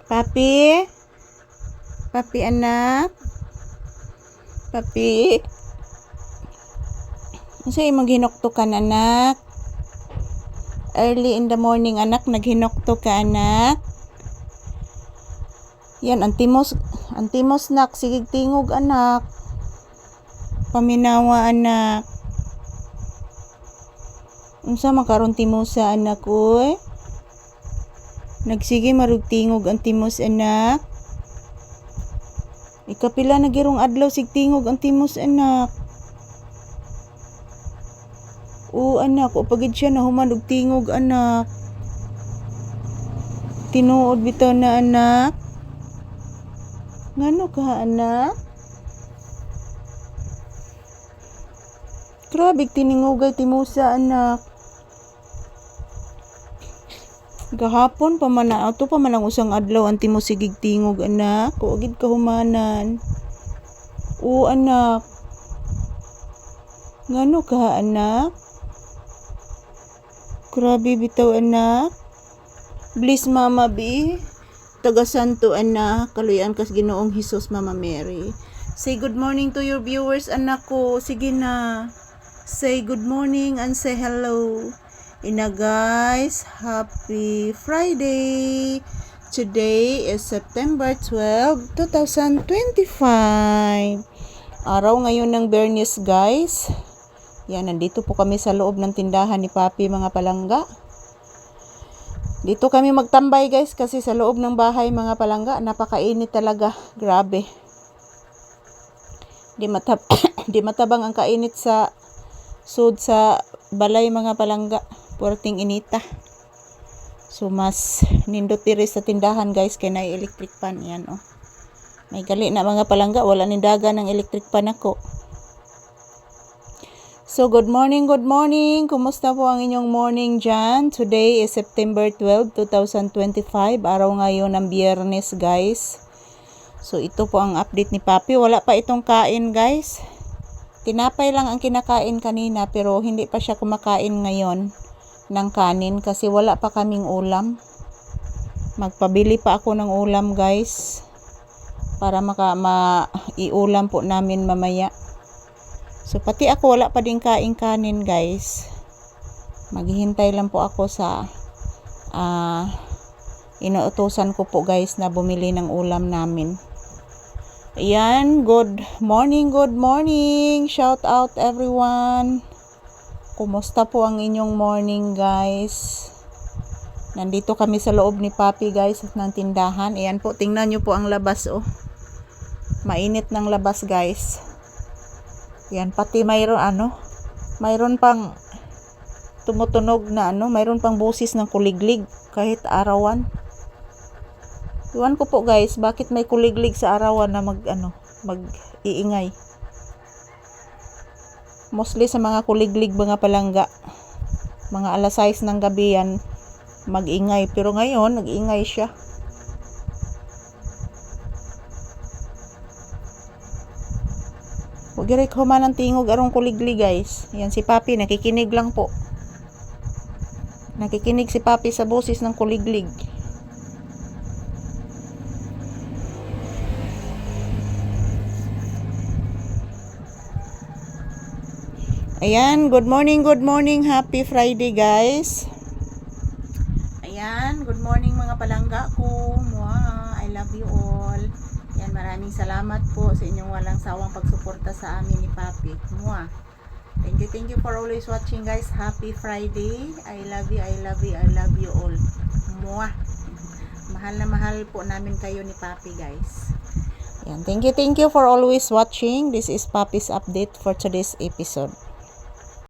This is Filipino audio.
Papi? Papi anak? Papi? Unsa imong hinuktokan anak? Early in the morning anak, naghinukto ka anak? Yan, antimos nak, sigig tingog anak. Paminawa anak. Unsa makaron timosa anak oy? Nagsige marugtingog ang timos anak. Ikapila na girong adlaw sig tingog ang timos anak. O anak, o pagid siya nahuman og tingog anak. Tinuod bitaw na anak. Ngano ka anak? Grabe tiningogay timusa anak. Gahapon pa man na ato pa man ang usang adlaw anti mo sigig tingog anak. O gid kahumanan. O anak. Ngano ka anak? Grabe bitaw anak. Bless mama bi. Taga Santo anak. Kaluyan kas Ginoong Hesus Mama Mary. Say good morning to your viewers anak ko. Sige na. Say good morning and say hello. Ina guys, happy Friday. Today is September 12, 2025. Araw ngayon ng Biyernes guys. Yan, nandito po kami sa loob ng tindahan ni Papi mga palangga. Dito kami magtambay guys kasi sa loob ng bahay mga palangga, napakainit talaga. Grabe. Di matabang ang kainit sa sa balay mga palangga. Puwerteng inita. So mas nindot diri sa tindahan guys kay na electric fan yan oh. May gali na mga palangga, wala nindaga ng electric fan ako. So good morning. Kumusta po ang inyong morning dyan? Today is September 12, 2025. Araw ngayon ng Biyernes guys. So ito po ang update ni Papi. Wala pa itong kain guys. Tinapay lang ang kinakain kanina pero hindi pa siya kumakain ngayon ng kanin kasi wala pa kaming ulam. Magpabili pa ako ng ulam guys para iulam po namin mamaya. So pati ako wala pa din kain kanin guys. Maghihintay lang po ako sa inuutosan ko po guys na bumili ng ulam namin. Ayan, good morning. Shout out everyone. Kumusta po ang inyong morning guys? Nandito kami sa loob ni Papi guys ng tindahan. Ayan po, tingnan nyo po ang labas oh. Mainit ng labas guys. Ayan, pati mayroon pang tumutunog na mayroon pang busis ng kuliglig kahit arawan. Iwan ko po guys, bakit may kuliglig sa arawan na mag-iingay. Mostly sa mga kuliglig mga palangga. Mga alas 6 ng gabi yan mag-ingay. Pero ngayon, nag-ingay siya. Huwag rin kuman ng tingog arong kuliglig guys. Yan si Papi, nakikinig lang po. Nakikinig si Papi sa boses ng kuliglig. Ayan, good morning. Happy Friday guys. Ayan, good morning mga palangga ko. I love you all. Ayan, maraming salamat po sa inyong walang sawang pagsuporta sa amin ni Papi. Thank you for always watching guys. Happy Friday. I love you all. Mahal na mahal po namin kayo ni Papi guys. Ayan, thank you for always watching. This is Papi's update for today's episode.